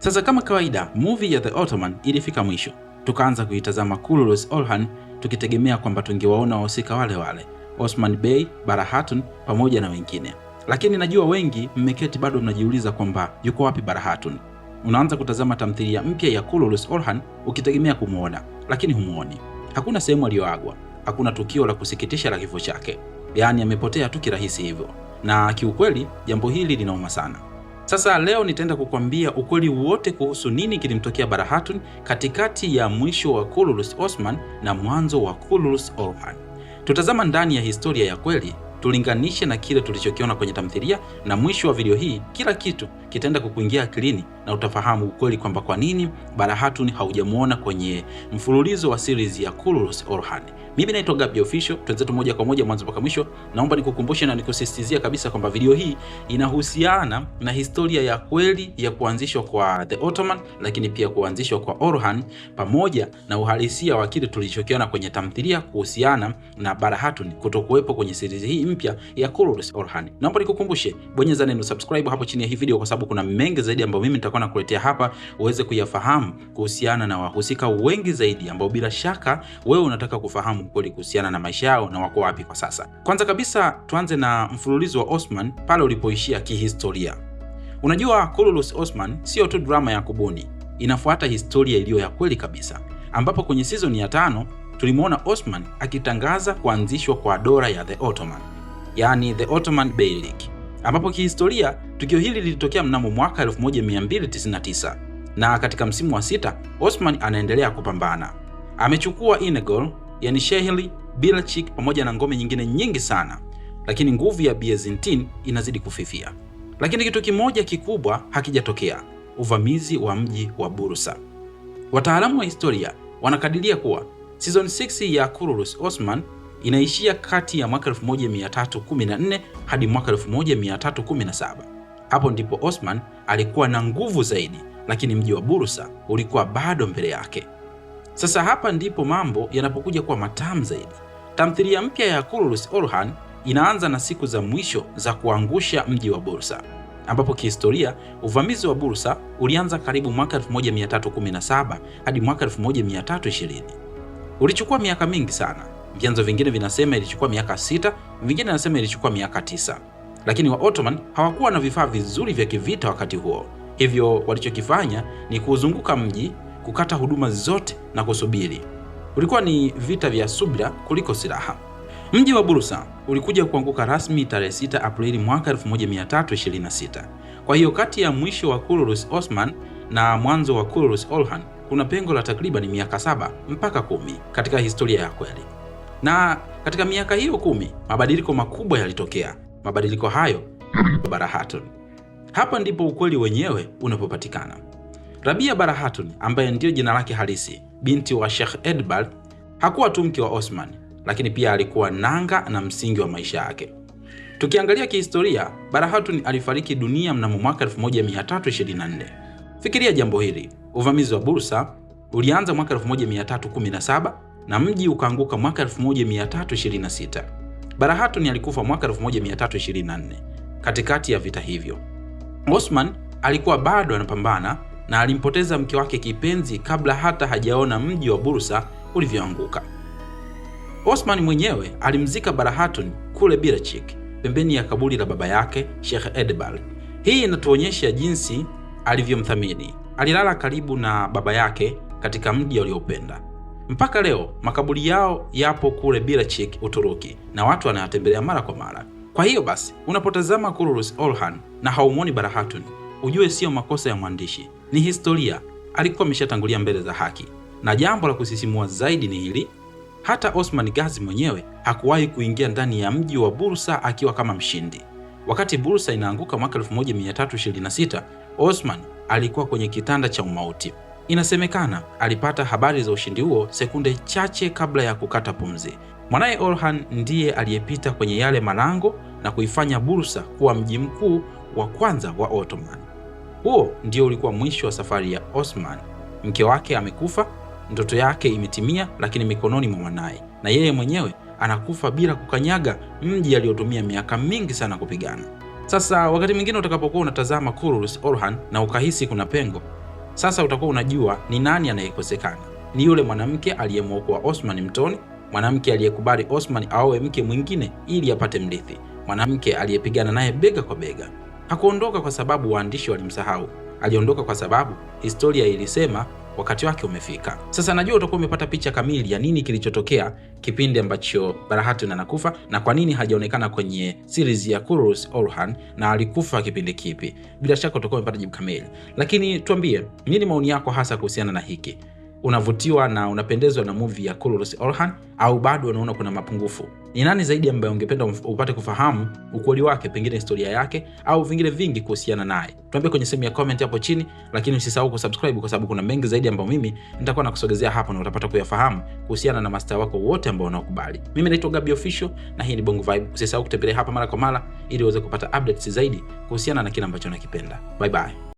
Sasa kama kawaida, movie ya The Ottoman ilifika mwisho. Tukaanza kuitazama Kurulus Orhan tukitegemea kwamba tungewaona wahusika wale wale, Osman Bey, Bara Hatun pamoja na wengine. Lakini najua wengi mmeketi bado mnajiuliza kwamba yuko wapi Bara Hatun. Unaanza kutazama tamthilia mpya ya Kurulus Orhan ukitegemea kumuona, lakini humuoni. Hakuna sehemu aliyoagwa, hakuna tukio la kusikitisha la kifo chake. Yaani amepotea tu kirahisi hivyo. Na kiukweli jambo hili linauma sana. Sasa leo nitaenda kukwambia ukweli wote kuhusu nini kilimtokea Bara Hatun katikati ya mwisho wa Kurulus Osman na mwanzo wa Kurulus Orhan. Tutazama ndani ya historia ya kweli, tulinganishe na kile tulichokiona kwenye tamthilia, na mwisho wa video hii kila kitu kitaenda kukuingia akilini na utafahamu ukweli kwamba kwa nini Bara Hatun haujamuona kwenye mfululizo wa series ya Kurulus Orhan. Mimi naitwa Gabi Official, tuanze moja kwa moja mwanzo mpaka mwisho. Naomba nikukumbushe na nikusisitizia kabisa kwamba video hii inahusiana na historia ya kweli ya kuanzishwa kwa The Ottoman, lakini pia kuanzishwa kwa Orhan, pamoja na uhalisia wa kile tulichokiona kwenye tamthilia kuhusiana na Bara Hatun kutokuwepo kwenye series hii mpya ya Kurulus Orhan. Naomba nikukumbushe, bonyeza neno subscribe hapo chini ya hii video, kwa sababu kuna mengi zaidi ambayo mimi nitakuwa nakuletea hapa uweze kuyafahamu kuhusiana na wahusika wengi zaidi ambao bila shaka wewe unataka kufahamu kweli kuhusiana na maisha yao na wako wapi kwa sasa. Kwanza kabisa tuanze na mfululizo wa Osman pale ulipoishia kihistoria. Unajua Kurulus Osman sio tu drama ya kubuni, inafuata historia iliyo ya kweli kabisa, ambapo kwenye season ya 5 tulimuona Osman akitangaza kuanzishwa kwa dola ya The Ottoman, yani The Ottoman Beylik, ambapo kihistoria tukio hili lilitokea mnamo mwaka 1299, na katika msimu wa 6 Osman anaendelea kupambana. Amechukua Inegol, yani Shehli, Bilachik pamoja na ngome nyingine nyingi sana, lakini nguvu ya Byzantine inazidi kufifia. Lakini kitu kimoja kikubwa hakijatokea: uvamizi wa mji wa Bursa. Wataalamu wa historia wanakadiria kuwa season 6 ya Kurulus Osman inaishia kati ya mwaka 1314 hadi mwaka 1317. Hapo ndipo Osman alikuwa na nguvu zaidi, lakini mji wa Bursa ulikuwa bado mbele yake. Sasa hapa ndipo mambo yanapokuja kuwa matamu zaidi. Tamthilia mpya ya Kurulus Orhan inaanza na siku za mwisho za kuangusha mji wa Bursa, ambapo kihistoria uvamizi wa Bursa ulianza karibu mwaka 1317 hadi mwaka 1320. Ulichukua miaka mingi sana. Vyanzo vingine vinasema ilichukua miaka 6, vingine vinasema ilichukua miaka 9. Lakini wa Ottoman hawakuwa na vifaa vizuri vya kivita wakati huo. Hivyo walichokifanya ni kuzunguka mji, kukata huduma zote na kusubiri. Ulikuwa ni vita vya subira kuliko silaha. Mji wa Bursa ulikuja kuanguka rasmi tarehe 6 Aprili mwaka 1326. Kwa hiyo kati ya mwisho wa Kurulus Osman na mwanzo wa Kurulus Orhan kuna pengo la takriban miaka 7 mpaka 10 katika historia ya kweli. Na katika miaka hiyo 10 mabadiliko makubwa yalitokea. Mabadiliko hayo Bara Hatun. Hapa ndipo ukweli wenyewe unapopatikana. Rabia Bara Hatun, ambaye ndio jina lake halisi, binti wa Sheikh Edbal, hakuwa tu mke wa Osman, lakini pia alikuwa nanga na msingi wa maisha yake. Tukiangalia kihistoria, Bara Hatun alifariki dunia mnamo mwaka 1324. Fikiria jambo hili. Uvamizi wa Bursa ulianza mwaka 1317 na mji ukaanguka mwaka 1326. Bara Hatun alikufa mwaka 1324 katikati ya vita hivyo. Osman alikuwa bado anapambana na alimpoteza mke wake kipenzi kabla hata hajaona mji wa Bursa ulivyoanguka. Osman mwenyewe alimzika Bara Hatun kule Bilachik, pembeni ya kaburi la baba yake Sheikh Edbal. Hii inatuonyesha jinsi alivyomthamini. Alilala karibu na baba yake katika mji aliopenda. Mpaka leo makaburi yao yapo kule Bilachik, Uturuki, na watu wanayatembelea mara kwa mara. Kwa hiyo basi, unapotazama Kurulus Orhan na haumoni Bara Hatun, ujue sio makosa ya mwandishi, ni historia. Alikuwa ameshatangulia mbele za haki. Na jambo la kusisimua zaidi ni hili: hata Osman Gazi mwenyewe hakuwahi kuingia ndani ya mji wa Bursa akiwa kama mshindi. Wakati Bursa inaanguka mwaka 1326, Osman alikuwa kwenye kitanda cha umauti. Inasemekana alipata habari za ushindi huo sekunde chache kabla ya kukata pumzi. Mwanaye Orhan ndiye aliyepita kwenye yale malango na kuifanya Bursa kuwa mji mkuu wa kwanza wa Ottoman. Huo ndio ulikuwa mwisho wa safari ya Osman. Mke wake amekufa, ndoto yake imetimia, lakini mikononi mwa mwanaye, na yeye mwenyewe anakufa bila kukanyaga mji aliotumia miaka mingi sana kupigana. Sasa wakati mwingine utakapokuwa unatazama Kurulus Orhan na ukahisi kuna pengo, Sasa utakuwa unajua ni nani anayekosekana. Ni yule mwanamke aliyemwokoa Osman mtoni, mwanamke aliyekubali Osman aoe mke mwingine ili apate mrithi, mwanamke aliyepigana naye bega kwa bega. Hakuondoka kwa sababu waandishi walimsahau, aliondoka kwa sababu historia ilisema wakati wake umefika. Sasa najua utakuwa umepata picha kamili ya nini kilichotokea kipindi ambacho Barahatun anakufa na kwa nini hajaonekana kwenye series ya Kurulus Orhan na alikufa kipindi kipi. Bila shaka utakuwa umepata jibu kamili. Lakini tuambie, nini maoni yako hasa kuhusiana na hiki? Unavutiwa na unapendezwa na movie ya Kurulus Orhan au bado unaona kuna mapungufu? Ni nani zaidi ambaye ungependa upate kufahamu ukweli wake, pengine historia yake au vingine vingi kuhusiana naye? Tuambie kwenye sehemu ya comment hapo chini, lakini usisahau kusubscribe kwa sababu kuna mengi zaidi ambayo mimi nitakuwa nakusogezea hapo na utapata kuyafahamu kuhusiana na master wako wote ambao wanakubali. Mimi naitwa Gabby Official na hii ni Bongo Vibe. Usisahau kutembelea hapa mara kwa mara ili uweze kupata updates zaidi kuhusiana na kile ambacho unakipenda. Bye bye.